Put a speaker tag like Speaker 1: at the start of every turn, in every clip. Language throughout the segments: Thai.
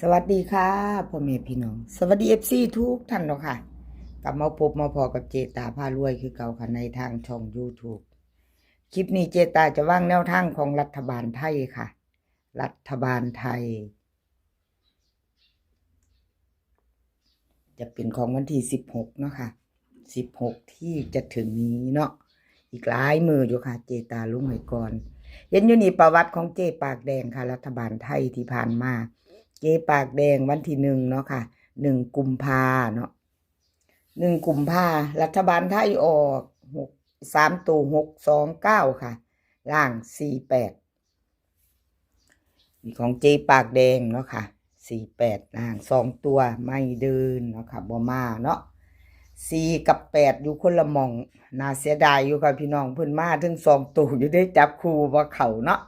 Speaker 1: สวัสดีค่ะพ่อแม่พี่น้องสวัสดีFCทุกท่านเนาะค่ะกลับมาพบมาพอกับเจตาพารวยคือเก่าค่ะในทางช่อง YouTube คลิปนี้เจตาจะว่างแนวทางของรัฐบาลไทยค่ะรัฐบาลไทยจะเป็นของวันที่16เนาะค่ะ16ที่จะถึงนี้เนาะอีกหลายมืออยู่ค่ะเจตาลุงให้ก่อนเห็นอยู่นี่ประวัติของเจปากแดงค่ะรัฐบาลไทยที่ผ่านมาเจปากแดงวันที่1เนาะค่ะ1 กุมภาเนาะ1 กุมภารัฐบาลไทยออก3 ตัว629ค่ะล่าง48มีของเจปากแดงเนาะค่ะ48ล่าง2ตัวไม่เดินเนาะค่ะบ่มาเนาะ4กับ8อยู่คนละหม่องน่าเสียดายอยู่ค่ะพี่น้องเพิ่นมาถึง2ตัวอยู่ได้จับคู่บ่เข้าเนาะ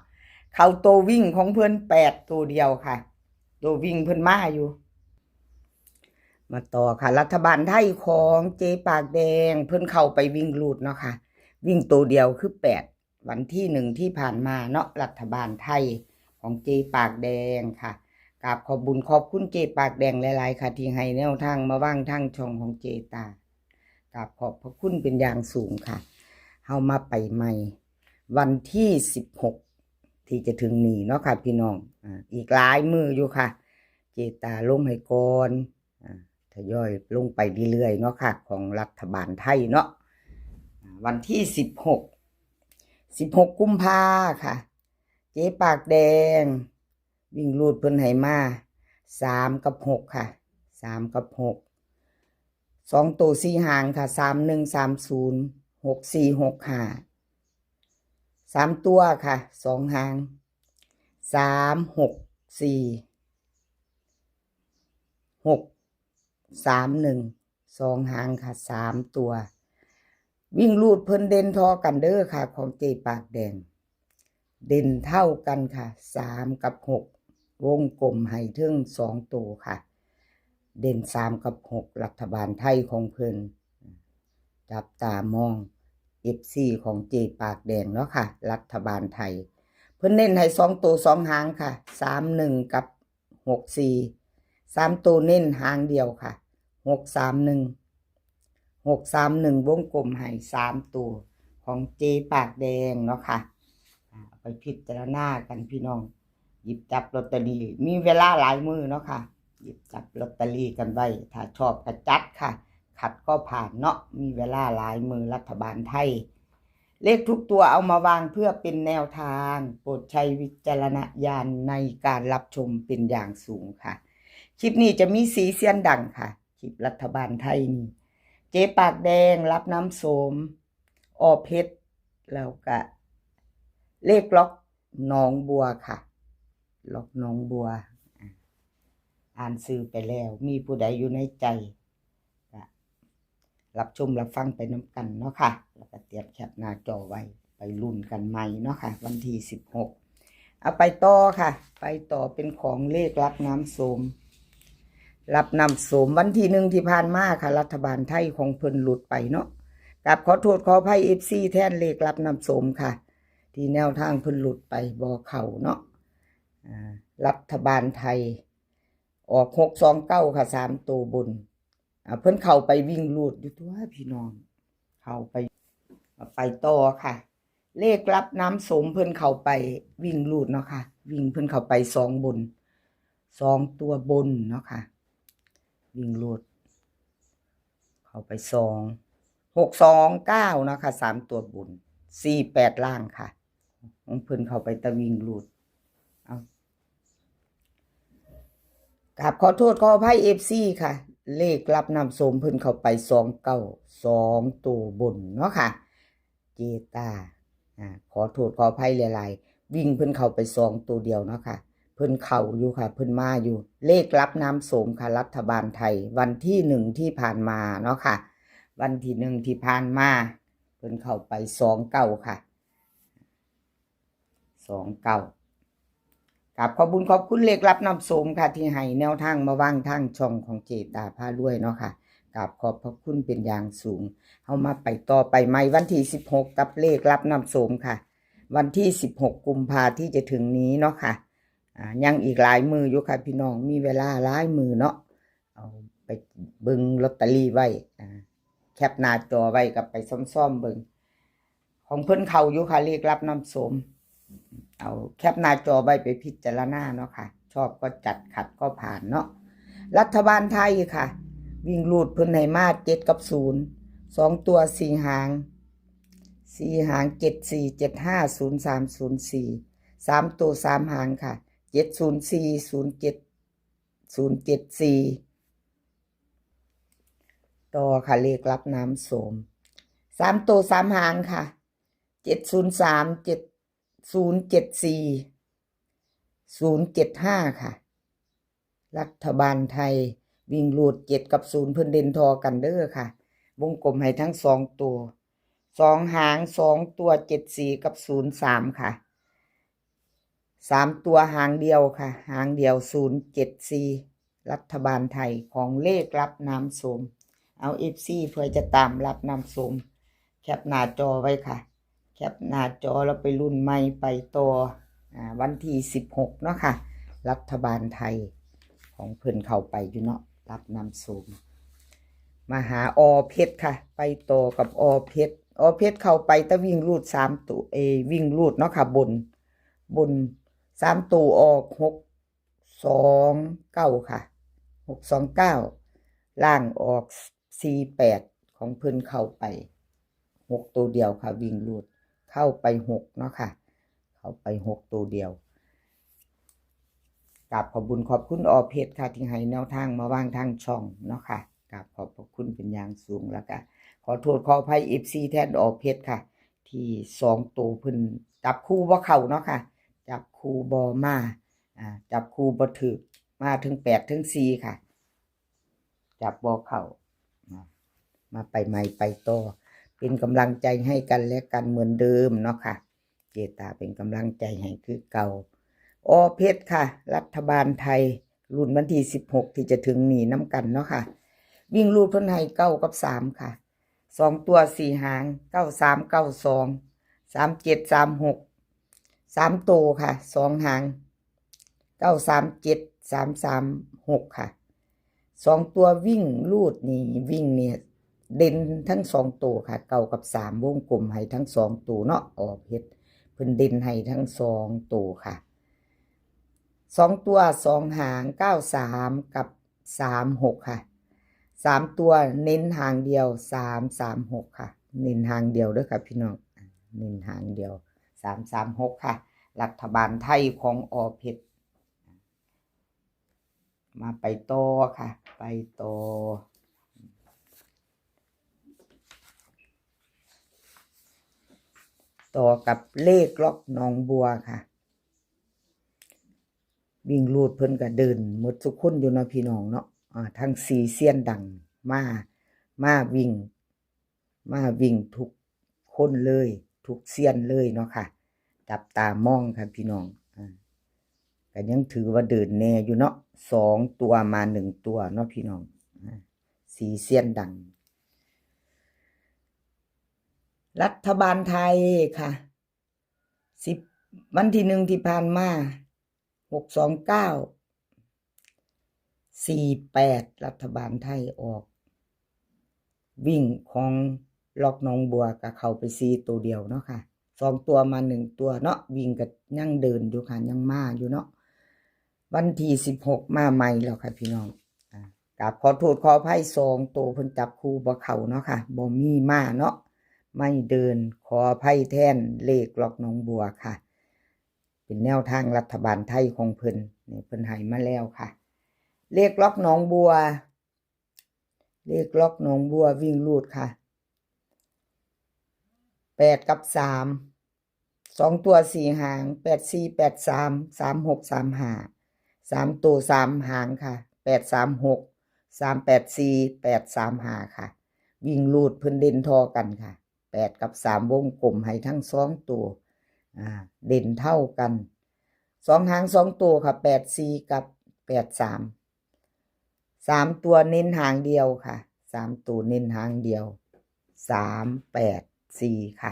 Speaker 1: เข้าตัววิ่งของเพิ่น8ตัวเดียวค่ะตัววิ่งเพิ่นมาอยู่มาต่อค่ะรัฐบาลไทยของเจปากแดงเพิ่นเข้าไปวิ่งลูดเนาะค่ะวิ่งตัวเดียวคือ8วันที่1ที่ผ่านมาเนาะรัฐบาลไทยของเจปากแดงค่ะกราบขอบบุญขอบคุณเจปากแดงหลายๆค่ะที่ให้แนวทางมาว่างทางช่องของเจตากราบขอบพระคุณเป็นอย่างสูงค่ะเฮามาไปใหม่วันที่16ที่จะถึงนี้เนาะค่ะพี่น้องอีกหลายมืออยู่ค่ะเจตาลงให้ก่อนทยอยลงไปเรื่อยๆเนาะค่ะของรัฐบาลไทยเนาะวันที่16กุมภาค่ะเจ๊ปากแดงวิ่งรูดเพิ่นให้มา3กับ6ค่ะ3กับ6 2ตัว4หางค่ะ3130 6465 3ตัวค่ะ2หาง364 631 2หางค่ะ3ตัววิ่งลูดเพิ่นเด่นทอกันเด้อค่ะของเจปากแดงเด่นเท่ากันค่ะ3กับ6วงกลมให้ถึง2ตัวค่ะเด่น3กับ6รัฐบาลไทยของเพิ่นจับตามอง FC ของเจปากแดงเนาะค่ะรัฐบาลไทยเพิ่นเน้นให้2ตัว2หางค่ะ31กับ64 3ตัวเน้นหางเดียวค่ะ631วงกลมให้3ตัวของเจปากแดงเนาะค่ะไปพิจารณากันพี่น้องหยิบจับลอตเตอรี่มีเวลาหลายมือเนาะค่ะหยิบจับลอตเตอรี่กันไว้ถ้าชอบก็จัดค่ะขัดก็ผ่านเนาะมีเวลาหลายมือรัฐบาลไทยเลขทุกตัวเอามาวางเพื่อเป็นแนวทางโปรดใช้วิจารณญาณในการรับชมเป็นอย่างสูงค่ะคลิปนี้จะมีสีเสียนดังค่ะคลิปรัฐบาลไทยนี่เจ๊ปากแดงรับน้ำโสมอเพชรแล้วก็เลขล็อกหนองบัวค่ะล็อกหนองบัวอ่านซื้อไปแล้วมีผู้ใดอยู่ในใจรับชมรับฟังไปน้ำกันเนาะค่ะแล้วก็เตรียมแคปหน้าจอไว้ไปลุ้นกันใหม่เนาะค่ะวันที่16เอาไปต่อค่ะไปต่อเป็นของเลขรับน้ำโสมรับน้ำโสมวันที่1ที่ผ่านมาค่ะรัฐบาลไทยของเพิ่นหลุดไปเนาะกับขอโทษขออภัย FC แทนเลขรับน้ำโสมค่ะที่แนวทางเพิ่นหลุดไปบ่เข้าเนาะรัฐบาลไทยออก629ค่ะ3ตัวบนเพิ่นเข้าไปวิ่งลูดอยู่ตัวพี่น้องเข้าไปต่อค่ะเลขรับน้ำโสมเพิ่นเข้าไปวิ่งลูดเนาะค่ะวิ่งเพิ่นเข้าไป2บน2ตัวบนเนาะค่ะวิ่งลูดเข้าไป629เนาะค่ะ3ตัวบน48ล่างค่ะของเพิ่นเข้าไปตะวิ่งลูดกับขอโทษขออภัย FC ค่ะเลขรับน้ำโสมเพิ่นเข้าไป2ตัวบนเนาะค่ะเจตาขอโทษขออภัยหลายๆวิ่งเพิ่นเข้าไป2ตัวเดียวเนาะค่ะเพิ่นเข้าอยู่ค่ะเพิ่นมาอยู่เลขรับน้ำโสมค่ะรัฐบาลไทยวันที่1ที่ผ่านมาเนาะค่ะวันที่1ที่ผ่านมาเพิ่นเข้าไป29ค่ะ29กับขอบคุญขอบคุณเลขรับน้ำโสมค่ะที่ให้แนวทางมาวางทางช่องของเจตาพารวยเนาะค่ะกับขอบพระคุณเป็นอย่างสูงเอามาไปต่อไปใหม่วันที่16กับเลขรับน้ำโสมค่ะวันที่16กุมภาที่จะถึงนี้เนาะค่ะ ยังอีกหลายมืออยู่ค่ะพี่น้องมีเวลาหลายมือเนาะเอาไปเบิ่งลอตเตอรี่ไว้แคปหน้าจอไว้กับไปซ่อมๆเบิ่งของเพิ่นเข้าอยู่ค่ะเลขรับน้ำส้มเอาแคปหน้าจอไว้ไปพิจารณาเนาะค่ะชอบก็จัดขัดก็ผ่านเนาะรัฐบาลไทยค่ะวิ่งรูดเพิ่นให้มา7กับ0 2ตัว4หาง7 4 7 5 0 3 0 4 3ตัว3หางค่ะ704 07 074ต่อค่ะเลขรับน้ำส้ม3ตัว3หางค่ะ703 7074 075ค่ะรัฐบาลไทยวิ่งรูด7กับ0เพิ่นเด่นทอกันเด้อค่ะวงกลมให้ทั้ง2ตัว2หาง2ตัว74กับ03ค่ะ3ตัวหางเดียวค่ะหางเดียว074รัฐบาลไทยของเลขรับน้ำส้มเอา FC เพื่อจะตามรับน้ำส้มแคปหน้าจอไว้ค่ะแคปหน้าจอแล้วไปรุ่นใหม่ไปต่อวันที่16เนาะค่ะรัฐบาลไทยของเพิ่นเข้าไปอยู่เนาะรับน้ำส้มมาหาอเพชรค่ะไปต่อกับอเพชรเข้าไปตะวิ่งรูด3ตัววิ่งรูดเนาะค่ะบน3ตัวออก629ค่ะ629ล่างออก48ของเพิ่นเข้าไป6ตัวเดียวค่ะวิ่งรูดเข้าไป6เนาะค่ะเข้าไป6ตัวเดียวกราบขอบคุณอเพชรค่ะที่ให้แนวทางมาวางทางช่องเนาะค่ะกราบขอบพระคุณเป็นอย่างสูงแล้วก็ขอโทษขออภัย FC แทนอเพชรค่ะที่2ตัวเพิ่นจับคู่บ่เข้าเนาะค่ะจับคู่บ่มาจับคู่บ่ถึกมาถึง8ถึง4ค่ะจับบ่เข้ามาไปใหม่ไปต่อเป็นกำลังใจให้กันและกันเหมือนเดิมเนาะค่ะเจตาเป็นกำลังใจให้คือเก่าอเพชรค่ะรัฐบาลไทยรุ่นวันที่16ที่จะถึงนี้น้ำกันเนาะค่ะวิ่งรูดเพิ่นให้9กับ3ค่ะ2ตัว4หาง93 92 37 36 3ตัวค่ะ2หาง937 336ค่ะ2ตัววิ่งรูดนี่วิ่งเนี่ยเด่นทั้ง2ตัวค่ะ9กับ3วงกลมให้ทั้ง2ตัวเนาะอเพชรเพิ่นเด่นให้ทั้ง2ตัวค่ะ2ตัว2หาง93กับ36ค่ะ3ตัวเน้นหางเดียว336ค่ะเน้นหางเดียวเด้อค่ะพี่น้องเน้นหางเดียว336ค่ะรัฐบาลไทยของอเพชรมาไปต่อค่ะไปต่อกับเลขล็อกหนองบัวค่ะวิ่งรูดเพิ่นก็เดินหมดทุกคนอยู่เนาะพี่น้องเนาะทั้ง4เซียนดังมาวิ่งทุกคนเลยทุกเซียนเลยเนาะค่ะจับตามองค่ะพี่น้องก็ยังถือว่าเดินแน่อยู่เนาะ2ตัวมา1ตัวเนาะพี่น้อง4เซียนดังรัฐบาลไทยค่ะ10วันที่1ที่ผ่านมา629 48รัฐบาลไทยออกวิ่งของล็อกหนองบัวก็เข้าไป4ตัวเดียวเนาะค่ะ2ตัวมา1ตัวเนาะวิ่งก็ยังเดินอยู่ค่ะยังมาอยู่เนาะวันที่16มาใหม่แล้วค่ะพี่น้องกราบขอโทษขออภัย2ตัวเพิ่นจับคู่บ่เข้าเนาะค่ะบ่มีมาเนาะไม่เดินขออภัยแทนเลขล็อกหนองบัวค่ะเป็นแนวทางรัฐบาลไทยของเพิ่นนี่เพิ่นให้มาแล้วค่ะเลขล็อกหนองบัววิ่งรูดค่ะ8กับ3 2ตัว4หาง84 83 36 35 3ตัว3หางค่ะ836 384 835ค่ะวิ่งรูดเพิ่นเด่นทอกันค่ะ8กับ3วงกลมให้ทั้ง2ตัวเด่นเท่ากัน2หาง2ตัวค่ะ84กับ83 3ตัวเน้นหางเดียวค่ะ3ตัวเน้นหางเดียว384ค่ะ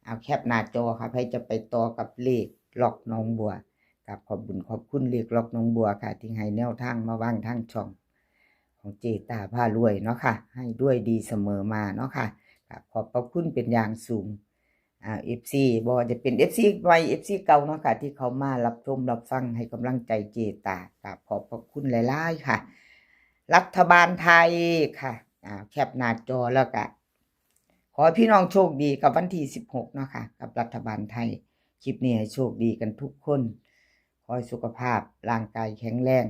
Speaker 1: เอาแคปหน้าจอค่ะใครจะไปต่อกับเลขล็อกหนองบัว กับขอบบุญขอบคุณเรียกล็อกน้องบัวค่ะที่ให้แนวทางมาวางทางช่องของเจตาผ้ารวยเนาะค่ะให้ด้วยดีเสมอมาเนาะค่ะกับขอบพระคุณเป็นอย่างสูงFC บ่จะเป็น FC ใหม่ FC เก่าเนาะค่ะที่เขามารับชมรับฟังให้กำลังใจเจตากับขอบพระคุณหลายๆค่ะรัฐบาลไทยค่ะแคปหน้าจอแล้วก็ขอให้พี่น้องโชคดีกับวันที่16เนาะค่ะกับรัฐบาลไทยคลิปนี้ให้โชคดีกันทุกคนขอให้สุขภาพร่างกายแข็งแรง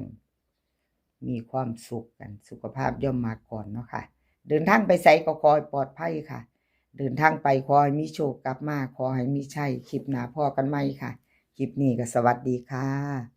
Speaker 1: มีความสุขกันสุขภาพย่อมมาก่อนเนาะค่ะเดินทางไปไสก็ขอให้ปลอดภัยค่ะเดินทางไปขอให้มีโชคกลับมาขอให้มีชัยคลิปหน้าพอกันใหม่ค่ะคลิปนี้ก็สวัสดีค่ะ